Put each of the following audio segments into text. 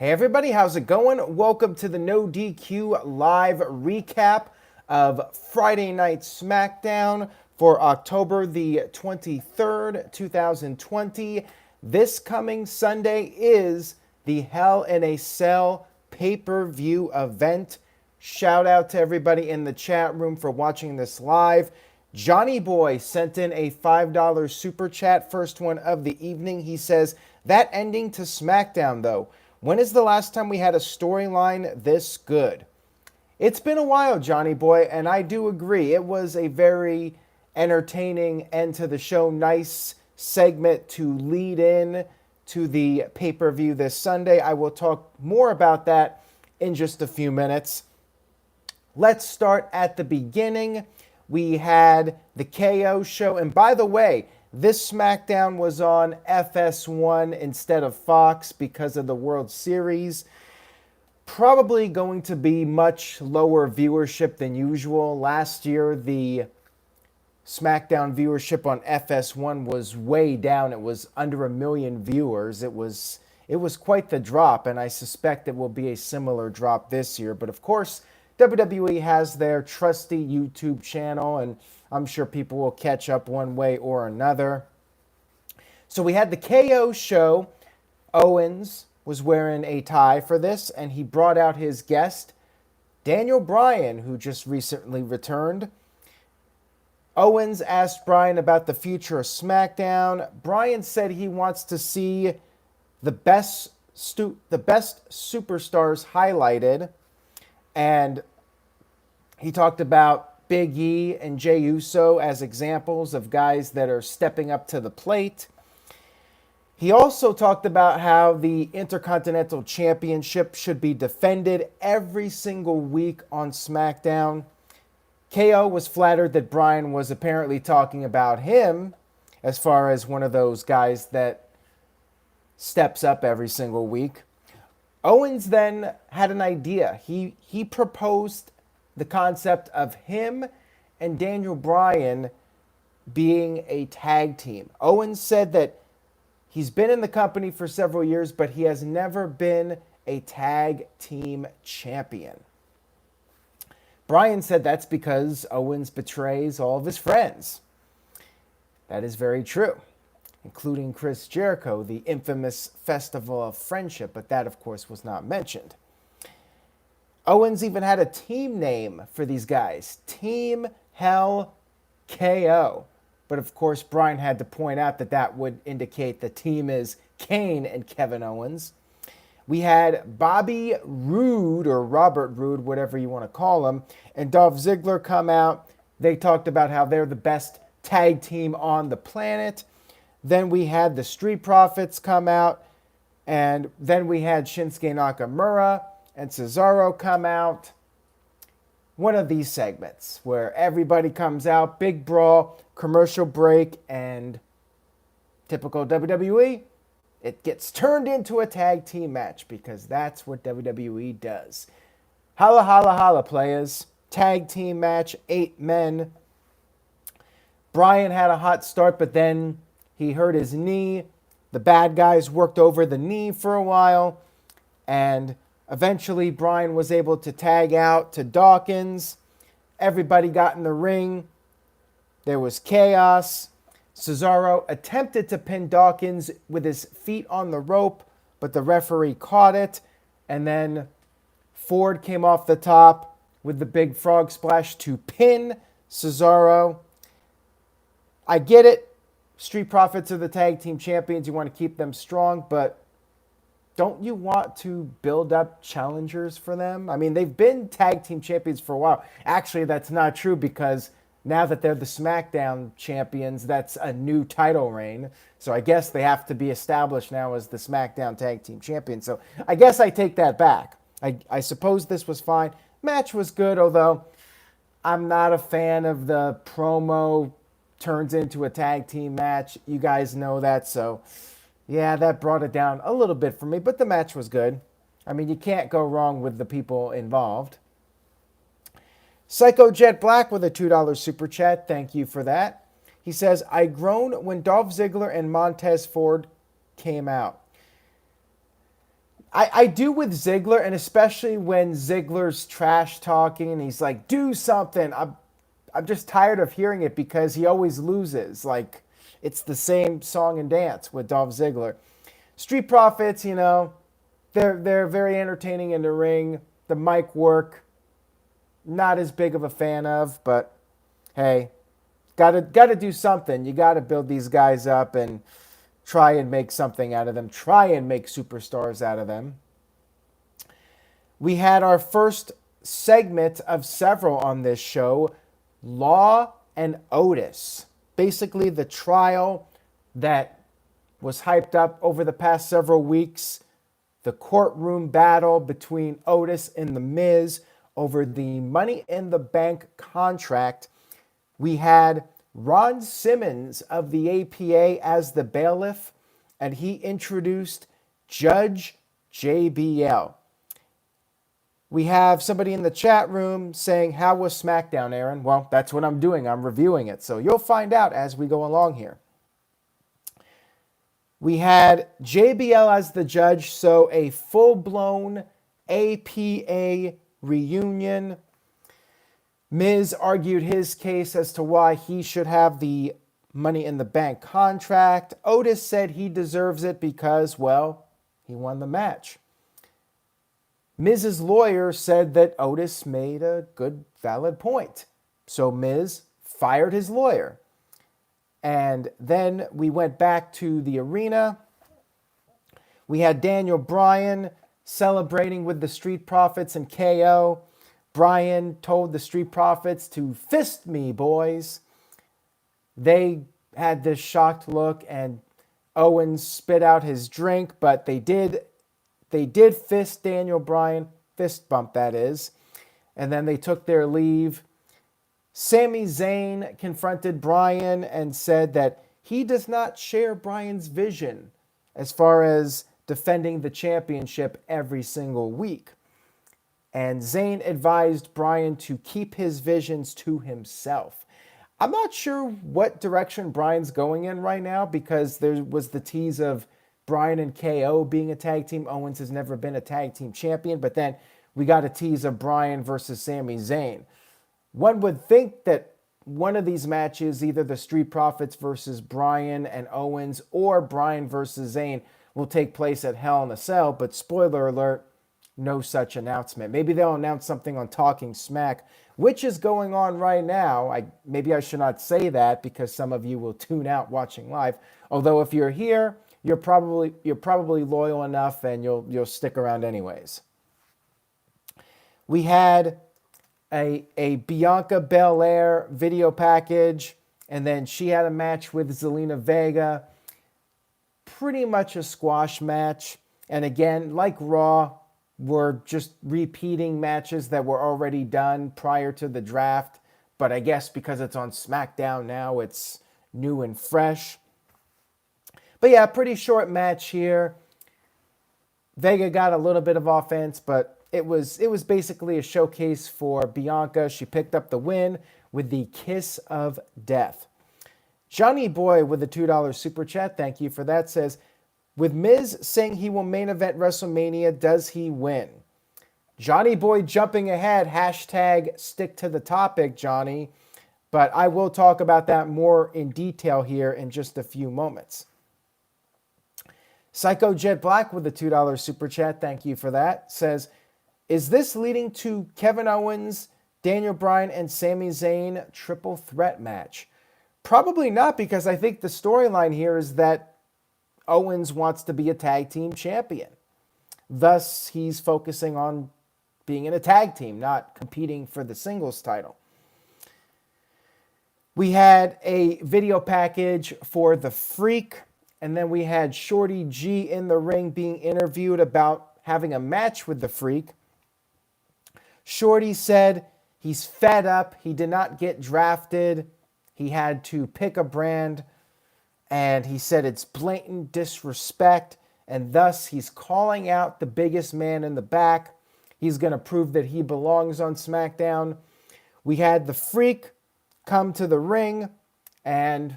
Hey everybody, how's it going? Welcome to the No DQ live recap of Friday Night Smackdown for October the 23rd, 2020. This coming Sunday is the Hell in a Cell pay-per-view event. Shout out to everybody in the chat room for watching this live. Johnny Boy sent in a $5 super chat, first one of the evening. He says, that ending to SmackDown though. When is the last time we had a storyline this good? It's been a while, Johnny Boy, and I do agree. It was a very entertaining end to the show. Nice segment to lead in to the pay-per-view this Sunday. I will talk more about that in just a few minutes. Let's start at the beginning. We had the KO show, and by the way, this SmackDown was on FS1 instead of Fox because of the World Series. Probably going to be much lower viewership than usual. Last year, the SmackDown viewership on FS1 was way down. It was under 1 million viewers. It was quite the drop, and I suspect it will be a similar drop this year. But of course, WWE has their trusty YouTube channel, and I'm sure people will catch up one way or another. So we had the KO show. Owens was wearing a tie for this, and he brought out his guest, Daniel Bryan, who just recently returned. Owens asked Bryan about the future of SmackDown. Bryan said he wants to see the best superstars highlighted, and he talked about Big E and Jey Uso as examples of guys that are stepping up to the plate. He also talked about how the Intercontinental Championship should be defended every single week on SmackDown. KO was flattered that Bryan was apparently talking about him as far as one of those guys that steps up every single week. Owens then had an idea. He proposed the concept of him and Daniel Bryan being a tag team. Owens said that he's been in the company for several years, but he has never been a tag team champion. Bryan said that's because Owens betrays all of his friends. That is very true, including Chris Jericho, the infamous Festival of Friendship, but that, of course, was not mentioned. Owens even had a team name for these guys, Team Hell KO. But, of course, Bryan had to point out that that would indicate the team is Kane and Kevin Owens. We had Bobby Roode, or Robert Roode, whatever you want to call him, and Dolph Ziggler come out. They talked about how they're the best tag team on the planet. Then we had the Street Profits come out, and then we had Shinsuke Nakamura and Cesaro come out. One of these segments where everybody comes out, big brawl, commercial break, and typical WWE, it gets turned into a tag team match because that's what WWE does. Holla, holla, holla, players. Tag team match, 8 men. Bryan had a hot start, but then he hurt his knee. The bad guys worked over the knee for a while, and eventually Bryan was able to tag out to Dawkins. Everybody got in the ring. There was chaos. Cesaro attempted to pin Dawkins with his feet on the rope, but the referee caught it. And then Ford came off the top with the big frog splash to pin Cesaro. I get it. Street Profits are the tag team champions. You want to keep them strong, but don't you want to build up challengers for them? I mean, they've been tag team champions for a while. Actually, that's not true because now that they're the SmackDown champions, that's a new title reign. So I guess they have to be established now as the SmackDown tag team champions. So I guess I take that back. I suppose this was fine. Match was good, although I'm not a fan of the promo turns into a tag team match. You guys know that, so yeah, that brought it down a little bit for me, but the match was good. I mean, you can't go wrong with the people involved. Psycho Jet Black with a $2 super chat. Thank you for that. He says, I groaned when Dolph Ziggler and Montez Ford came out. I do with Ziggler, and especially when Ziggler's trash talking and he's like, do something. I'm just tired of hearing it because he always loses. Like, it's the same song and dance with Dolph Ziggler. Street Profits, you know, they're very entertaining in the ring. The mic work, not as big of a fan of, but hey, gotta do something. You gotta build these guys up and try and make something out of them. Try and make superstars out of them. We had our first segment of several on this show, Law and Otis. Basically the trial that was hyped up over the past several weeks. The courtroom battle between Otis and The Miz over the Money in the Bank contract. We had Ron Simmons of the APA as the bailiff, and he introduced Judge JBL. We have somebody in the chat room saying, how was SmackDown, Aaron? Well, that's what I'm doing. I'm reviewing it. So you'll find out as we go along here. We had JBL as the judge, so a full-blown APA reunion. Miz argued his case as to why he should have the Money in the Bank contract. Otis said he deserves it because, well, he won the match. Miz's lawyer said that Otis made a good, valid point. So Miz fired his lawyer. And then we went back to the arena. We had Daniel Bryan celebrating with the Street Profits and KO. Bryan told the Street Profits to fist me, boys. They had this shocked look, and Owens spit out his drink, but they did fist Daniel Bryan, fist bump that is, and then they took their leave. Sami Zayn confronted Bryan and said that he does not share Bryan's vision as far as defending the championship every single week. And Zayn advised Bryan to keep his visions to himself. I'm not sure what direction Bryan's going in right now because there was the tease of Bryan and KO being a tag team. Owens has never been a tag team champion, but then we got a tease of Bryan versus Sami Zayn. One would think that one of these matches, either the Street Profits versus Bryan and Owens or Bryan versus Zayn, will take place at Hell in a Cell, but spoiler alert, no such announcement. Maybe they'll announce something on Talking Smack, which is going on right now. Maybe I should not say that because some of you will tune out watching live. Although if you're here, you're probably loyal enough and you'll stick around anyways. We had a Bianca Belair video package, and then she had a match with Zelina Vega. Pretty much a squash match. And again, like Raw, we're just repeating matches that were already done prior to the draft. But I guess because it's on SmackDown now, it's new and fresh. But yeah, pretty short match here. Vega got a little bit of offense, but it was basically a showcase for Bianca. She picked up the win with the Kiss of Death. Johnny Boy with the $2 super chat, thank you for that, says, with Miz saying he will main event WrestleMania, does he win? Johnny Boy jumping ahead, hashtag stick to the topic, Johnny. But I will talk about that more in detail here in just a few moments. Psycho Jet Black with the $2 super chat, thank you for that, says, is this leading to Kevin Owens, Daniel Bryan, and Sami Zayn triple threat match? Probably not, because I think the storyline here is that Owens wants to be a tag team champion. Thus, he's focusing on being in a tag team, not competing for the singles title. We had a video package for The Freak, and then we had Shorty G in the ring being interviewed about having a match with The Freak. Shorty said he's fed up. He did not get drafted. He had to pick a brand, and he said it's blatant disrespect, and thus he's calling out the biggest man in the back. He's going to prove that he belongs on SmackDown. We had The Freak come to the ring, and,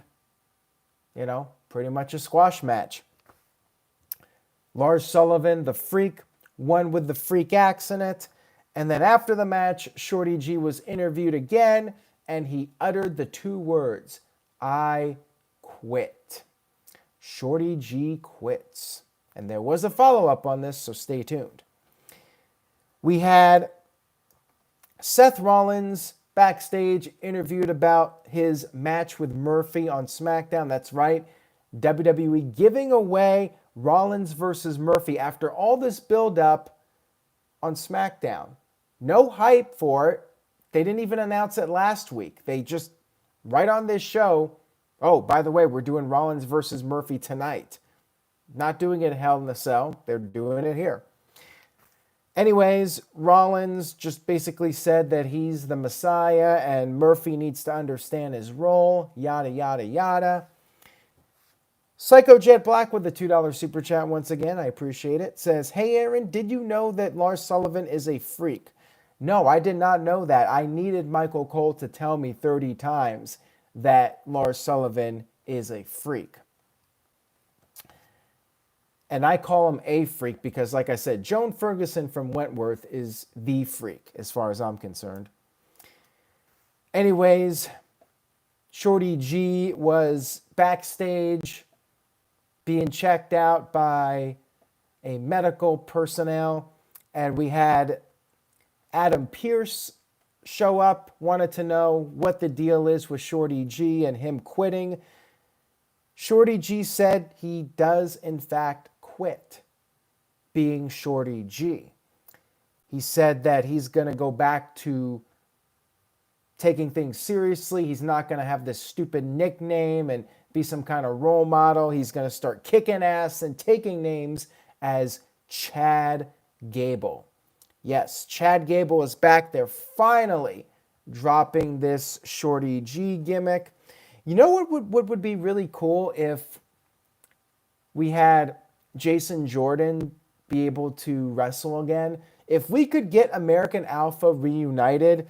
pretty much a squash match. Lars Sullivan, The Freak, one with the freak accident. And then after the match, Shorty G was interviewed again, and he uttered the two words, "I quit." Shorty G quits. And there was a follow-up on this, so stay tuned. We had Seth Rollins backstage interviewed about his match with Murphy on SmackDown. That's right, WWE giving away Rollins versus Murphy after all this build-up on SmackDown. No hype for it. They didn't even announce it last week. They just, right on this show, oh, by the way, we're doing Rollins versus Murphy tonight. Not doing it in Hell in a Cell. They're doing it here. Anyways, Rollins just basically said that he's the Messiah and Murphy needs to understand his role, yada, yada, yada. Psycho Jet Black with the $2 super chat once again. I appreciate it. Says, "Hey, Aaron, did you know that Lars Sullivan is a freak?" No, I did not know that. I needed Michael Cole to tell me 30 times that Lars Sullivan is a freak. And I call him a freak because, like I said, Joan Ferguson from Wentworth is the freak as far as I'm concerned. Anyways, Shorty G was backstage being checked out by a medical personnel, and we had Adam Pearce show up, wanted to know what the deal is with Shorty G and him quitting. Shorty G said he does, in fact, quit being Shorty G. He said that he's going to go back to taking things seriously. He's not going to have this stupid nickname and be some kind of role model. He's going to start kicking ass and taking names as Chad Gable. Yes, Chad Gable is back. They're finally dropping this Shorty G gimmick. You know what would be really cool if we had Jason Jordan be able to wrestle again? If we could get American Alpha reunited,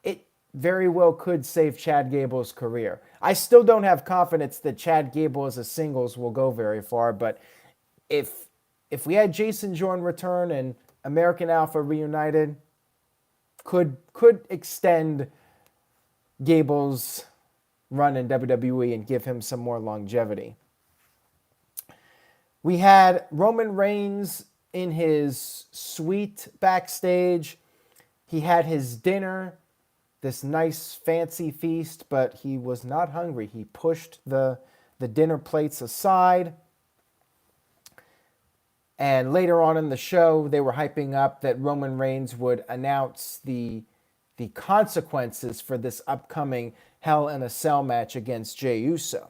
it very well could save Chad Gable's career. I still don't have confidence that Chad Gable as a singles will go very far, but if we had Jason Jordan return and American Alpha reunited, could extend Gable's run in WWE and give him some more longevity. We had Roman Reigns in his suite backstage. He had his dinner, this nice fancy feast, but he was not hungry. He pushed the dinner plates aside. And later on in the show, they were hyping up that Roman Reigns would announce the consequences for this upcoming Hell in a Cell match against Jey Uso.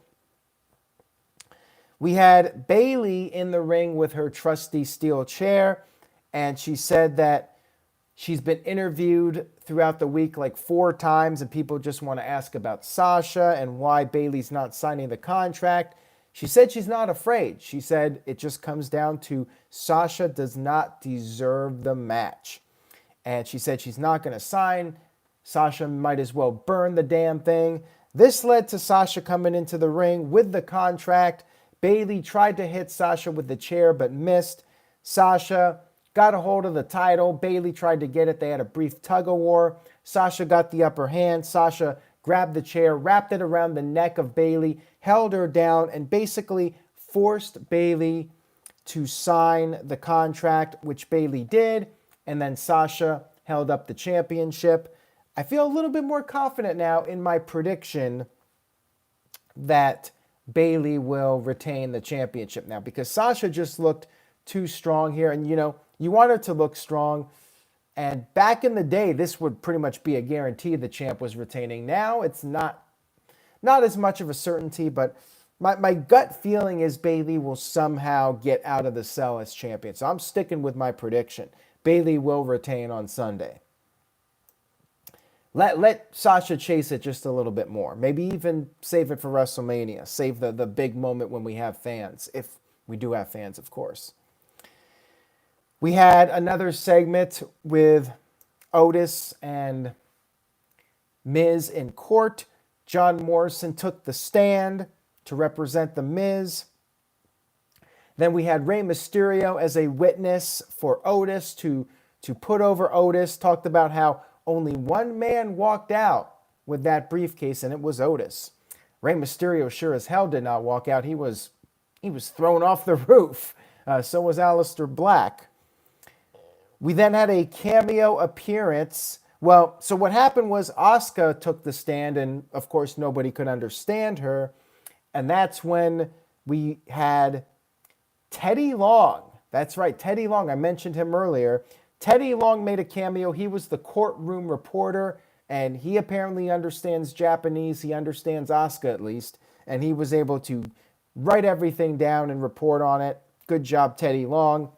We had Bayley in the ring with her trusty steel chair, and she said that she's been interviewed throughout the week like 4 times, and people just want to ask about Sasha and why Bayley's not signing the contract. She said she's not afraid. She said it just comes down to Sasha does not deserve the match. And she said she's not going to sign. Sasha might as well burn the damn thing. This led to Sasha coming into the ring with the contract. Bayley tried to hit Sasha with the chair but missed. Sasha got a hold of the title. Bayley tried to get it. They had a brief tug of war. Sasha got the upper hand. Sasha grabbed the chair, wrapped it around the neck of Bayley, held her down, and basically forced Bayley to sign the contract, which Bayley did, and then Sasha held up the championship. I feel a little bit more confident now in my prediction that Bayley will retain the championship now because Sasha just looked too strong here. And, you know, you want her to look strong. And back in the day, this would pretty much be a guarantee the champ was retaining. Now it's not as much of a certainty, but my gut feeling is Bayley will somehow get out of the cell as champion. So I'm sticking with my prediction. Bayley will retain on Sunday. Let Sasha chase it just a little bit more. Maybe even save it for WrestleMania. Save the big moment when we have fans. If we do have fans, of course. We had another segment with Otis and Miz in court. John Morrison took the stand to represent the Miz. Then we had Rey Mysterio as a witness for Otis to put over Otis. Talked about how only one man walked out with that briefcase, and it was Otis. Rey Mysterio sure as hell did not walk out. He was thrown off the roof. So was Aleister Black. We then had a cameo appearance. Well, so what happened was Asuka took the stand, and of course nobody could understand her. And that's when we had Teddy Long. That's right, Teddy Long. I mentioned him earlier. Teddy Long made a cameo. He was the courtroom reporter, and he apparently understands Japanese. He understands Asuka at least, and he was able to write everything down and report on it. Good job, Teddy Long.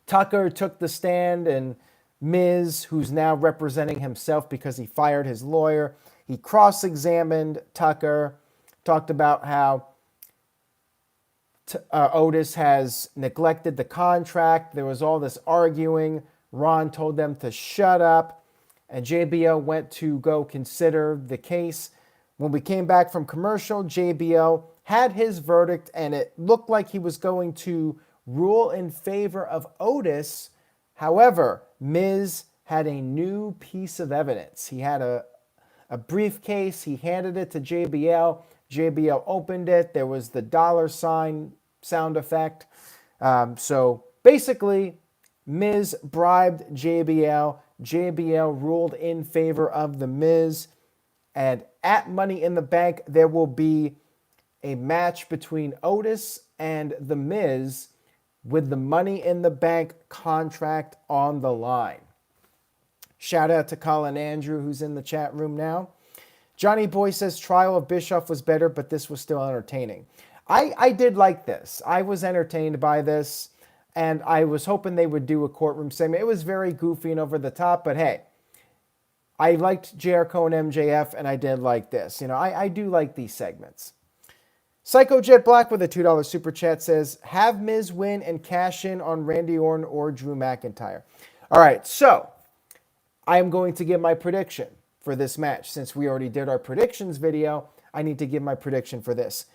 Tucker took the stand, and Miz, who's now representing himself because he fired his lawyer, he cross-examined Tucker, talked about how Otis has neglected the contract. There was all this arguing. Ron told them to shut up, and JBL went to go consider the case. When we came back from commercial, JBL had his verdict, and it looked like he was going to rule in favor of Otis. However, Miz had a new piece of evidence. He had a briefcase. He handed it to JBL. JBL opened it. There was the $ sound effect. So basically, Miz bribed JBL. JBL ruled in favor of the Miz. And at Money in the Bank, there will be a match between Otis and the Miz with the Money in the Bank contract on the line. Shout out to Colin Andrew, who's in the chat room now. Johnny Boy says Trial of Bischoff was better, but this was still entertaining. I did like this. I was entertained by this, and I was hoping they would do a courtroom segment. It was very goofy and over the top, but hey, I liked Jericho and MJF, and I did like this. You know, I do like these segments. Psycho Jet Black with a $2 super chat says, have Miz win and cash in on Randy Orton or Drew McIntyre. All right, so I am going to give my prediction for this match. Since we already did our predictions video, I need to give my prediction for this.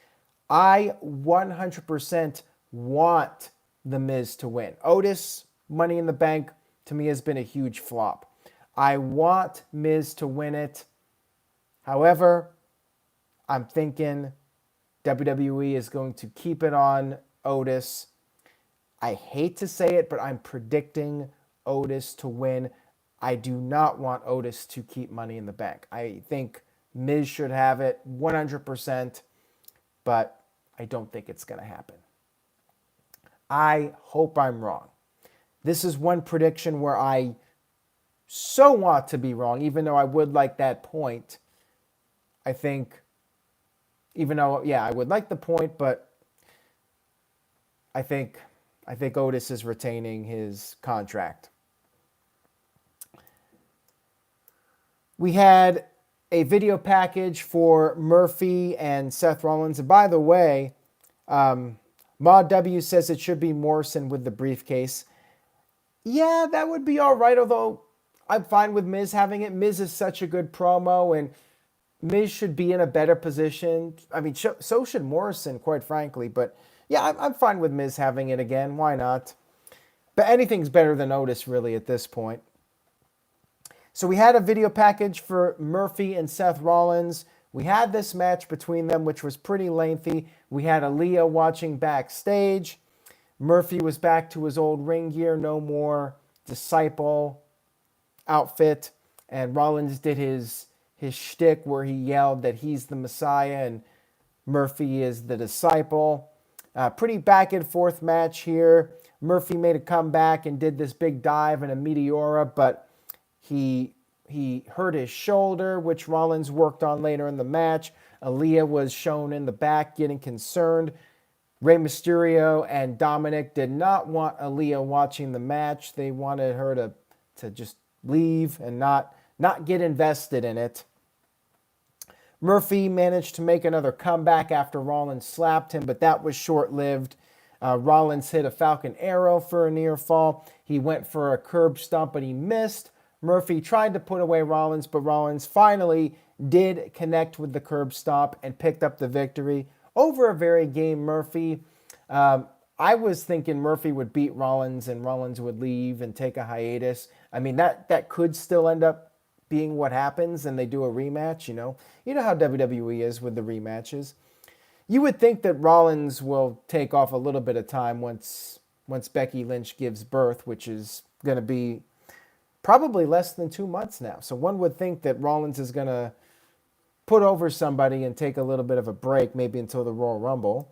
I 100% want the Miz to win. Otis, Money in the Bank, to me has been a huge flop. I want Miz to win it. However, I'm thinking WWE is going to keep it on Otis. I hate to say it, but I'm predicting Otis to win. I do not want Otis to keep Money in the Bank. I think Miz should have it 100%, but I don't think it's going to happen. I hope I'm wrong. This is one prediction where I so want to be wrong, even though I would like that point. I think, even though, yeah, I would like the point, but I think Otis is retaining his contract. We had a video package for Murphy and Seth Rollins. And by the way, Maud W says it should be Morrison with the briefcase. Yeah, that would be all right, although I'm fine with Miz having it. Miz is such a good promo, and Miz should be in a better position. I mean, so should Morrison, quite frankly. But yeah, I'm fine with Miz having it again. Why not? But anything's better than Otis, really, at this point. So we had a video package for Murphy and Seth Rollins. We had this match between them, which was pretty lengthy. We had Aaliyah watching backstage. Murphy was back to his old ring gear, no more disciple outfit. And Rollins did his shtick where he yelled that he's the Messiah and Murphy is the disciple. Pretty back and forth match here. Murphy made a comeback and did this big dive and a Meteora, but he hurt his shoulder, which Rollins worked on later in the match. Aaliyah was shown in the back getting concerned. Rey Mysterio and Dominic did not want Aaliyah watching the match. They wanted her to just leave and not get invested in it. Murphy managed to make another comeback after Rollins slapped him, but that was short-lived. Rollins hit a Falcon Arrow for a near fall. He went for a curb stomp, but he missed. Murphy tried to put away Rollins, but Rollins finally did connect with the curb stomp and picked up the victory over a very game Murphy. I was thinking Murphy would beat Rollins and Rollins would leave and take a hiatus. I mean, that could still end up being what happens, and they do a rematch, you know. You know how WWE is with the rematches. You would think that Rollins will take off a little bit of time once Becky Lynch gives birth, which is going to be probably less than 2 months now. So one would think that Rollins is going to put over somebody and take a little bit of a break, maybe until the Royal Rumble.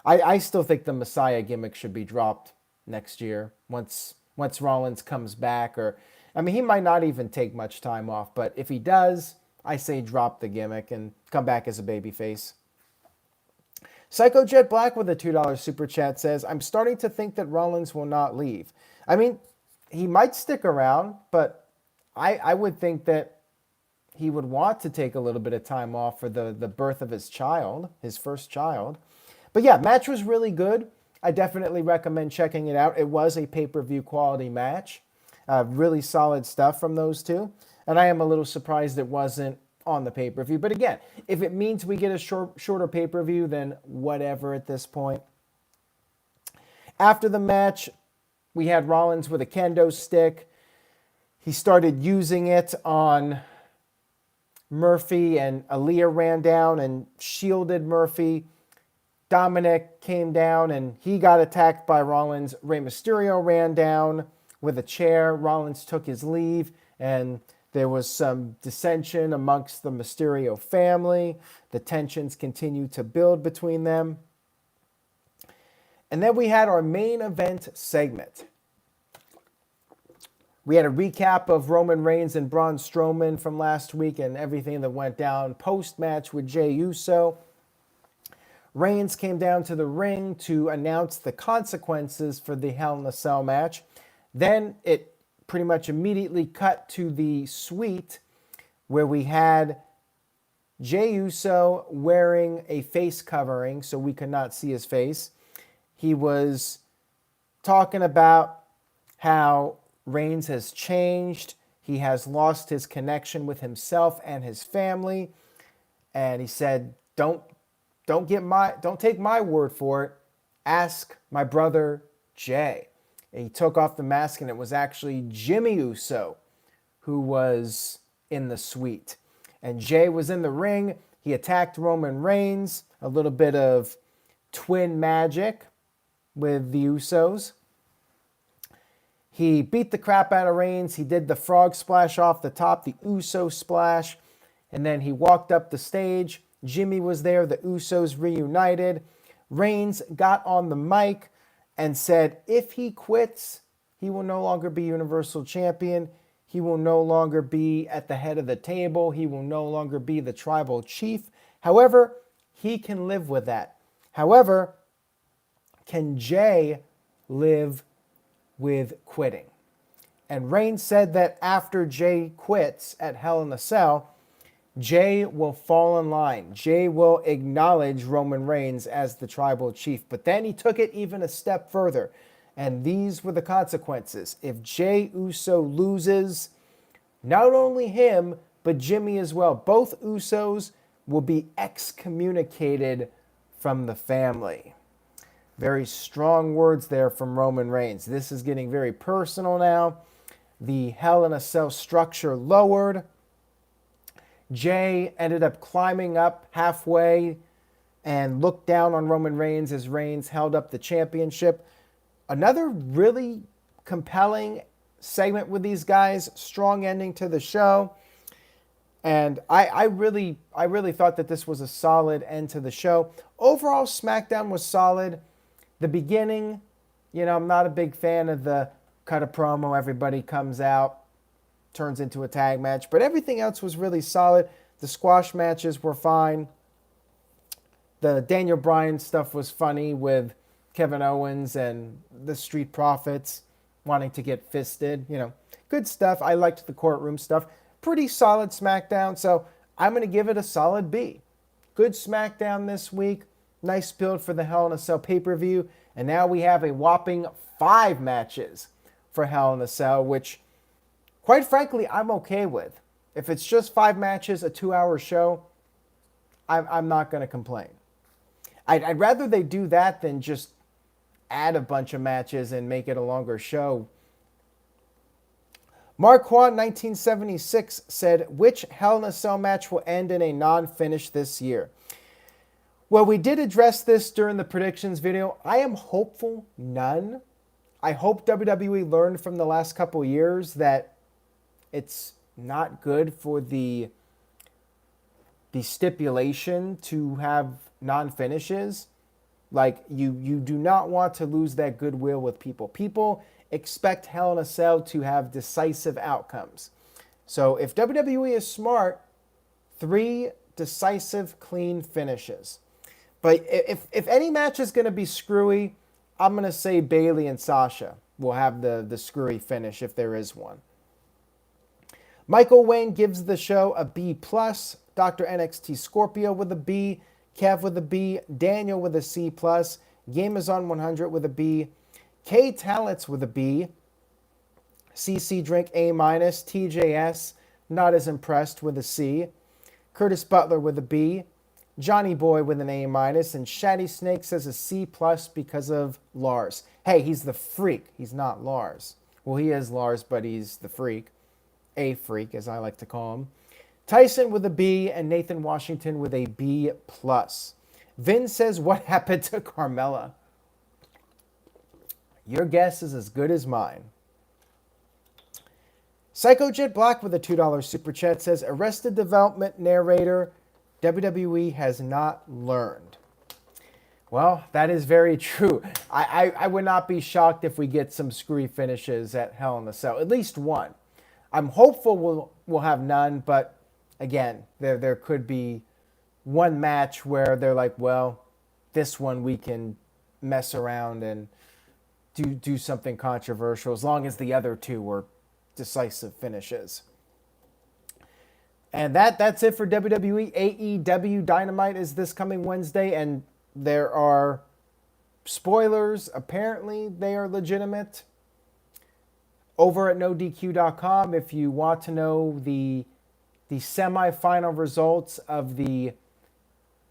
I still think the Messiah gimmick should be dropped next year once Rollins comes back. Or, I mean, he might not even take much time off, but if he does, I say drop the gimmick and come back as a babyface. Psycho Jet Black with a $2 super chat says, I'm starting to think that Rollins will not leave. I mean, he might stick around, but I would think that he would want to take a little bit of time off for the birth of his child, his first child. But yeah, match was really good. I definitely recommend checking it out. It was a pay-per-view quality match. Really solid stuff from those two. And I am a little surprised it wasn't on the pay-per-view. But again, if it means we get a shorter pay-per-view, then whatever at this point. After the match, we had Rollins with a kendo stick. He started using it on Murphy, and Aaliyah ran down and shielded Murphy. Dominic came down and he got attacked by Rollins. Rey Mysterio ran down with a chair. Rollins took his leave, and there was some dissension amongst the Mysterio family. The tensions continued to build between them. And then we had our main event segment. We had a recap of Roman Reigns and Braun Strowman from last week and everything that went down post-match with Jey Uso. Reigns came down to the ring to announce the consequences for the Hell in a Cell match. Then it pretty much immediately cut to the suite where we had Jey Uso wearing a face covering so we could not see his face. He was talking about how Reigns has changed. He has lost his connection with himself and his family. And he said, don't take my word for it. Ask my brother Jey. And he took off the mask, and it was actually Jimmy Uso who was in the suite. And Jey was in the ring. He attacked Roman Reigns. A little bit of twin magic with the Usos. He beat the crap out of Reigns. He did the frog splash off the top, the Uso splash. And then he walked up the stage. Jimmy was there. The Usos reunited. Reigns got on the mic and said if he quits, he will no longer be Universal Champion. He will no longer be at the head of the table. He will no longer be the tribal chief. However, he can live with that. However, can Jey live with quitting? And Reigns said that after Jey quits at Hell in a Cell, Jey will fall in line. Jey will acknowledge Roman Reigns as the tribal chief. But then he took it even a step further. And these were the consequences. If Jey Uso loses, not only him, but Jimmy as well, both Usos will be excommunicated from the family. Very strong words there from Roman Reigns. This is getting very personal now. The Hell in a Cell structure lowered. Jey ended up climbing up halfway and looked down on Roman Reigns as Reigns held up the championship. Another really compelling segment with these guys. Strong ending to the show. And I really thought that this was a solid end to the show. Overall, SmackDown was solid. The beginning, I'm not a big fan of the cut a promo, everybody comes out, turns into a tag match. But everything else was really solid. The squash matches were fine. The Daniel Bryan stuff was funny with Kevin Owens and the Street Profits wanting to get fisted. Good stuff. I liked the courtroom stuff. Pretty solid SmackDown. So I'm going to give it a solid B. Good SmackDown this week. Nice build for the Hell in a Cell pay-per-view. And now we have a whopping 5 matches for Hell in a Cell, which, quite frankly, I'm okay with. If it's just 5 matches, a 2-hour show, I'm not going to complain. I'd rather they do that than just add a bunch of matches and make it a longer show. Marquand 1976 said, which Hell in a Cell match will end in a non-finish this year? Well, we did address this during the predictions video. I am hopeful none. I hope WWE learned from the last couple years that it's not good for the stipulation to have non-finishes. Like, you do not want to lose that goodwill with people. People expect Hell in a Cell to have decisive outcomes. So if WWE is smart, 3 decisive, clean finishes. But if any match is going to be screwy, I'm going to say Bayley and Sasha will have the screwy finish if there is one. Michael Wayne gives the show a B+, Dr. NXT Scorpio with a B, Kev with a B, Daniel with a C+, Gamazon 100 with a B, K Talents with a B, CC Drink A-, TJS not as impressed with a C, Curtis Butler with a B, Johnny Boy with an A-, and Shady Snake says a C+ because of Lars. Hey, he's the freak. He's not Lars. Well, he is Lars, but he's the freak. A freak, as I like to call him. Tyson with a B and Nathan Washington with a B+. Vin says, what happened to Carmella? Your guess is as good as mine. Psycho Jet Black with a $2 super chat says, Arrested Development narrator, WWE has not learned. Well, that is very true. I would not be shocked if we get some screwy finishes at Hell in a Cell. At least one. I'm hopeful we'll have none, but again, there could be one match where they're like, well, this one we can mess around and do something controversial as long as the other 2 were decisive finishes. And that's it for WWE. AEW Dynamite is this coming Wednesday, and there are spoilers. Apparently, they are legitimate. Over at NoDQ.com, if you want to know the semifinal results of the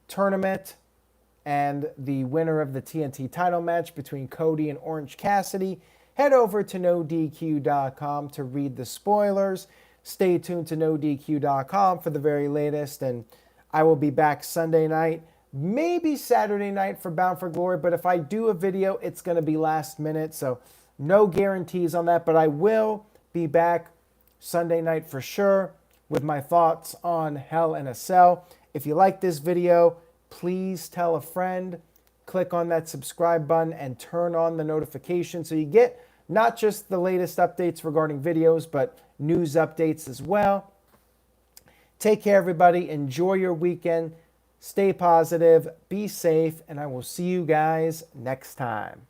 tournament and the winner of the TNT title match between Cody and Orange Cassidy, head over to NoDQ.com to read the spoilers. Stay tuned to NoDQ.com for the very latest, and I will be back Sunday night, maybe Saturday night for Bound for Glory, but if I do a video, it's going to be last minute, so no guarantees on that, but I will be back Sunday night for sure with my thoughts on Hell in a Cell. If you like this video, please tell a friend, click on that subscribe button, and turn on the notification so you get not just the latest updates regarding videos, but news updates as well. Take care, everybody. Enjoy your weekend. Stay positive. Be safe. And I will see you guys next time.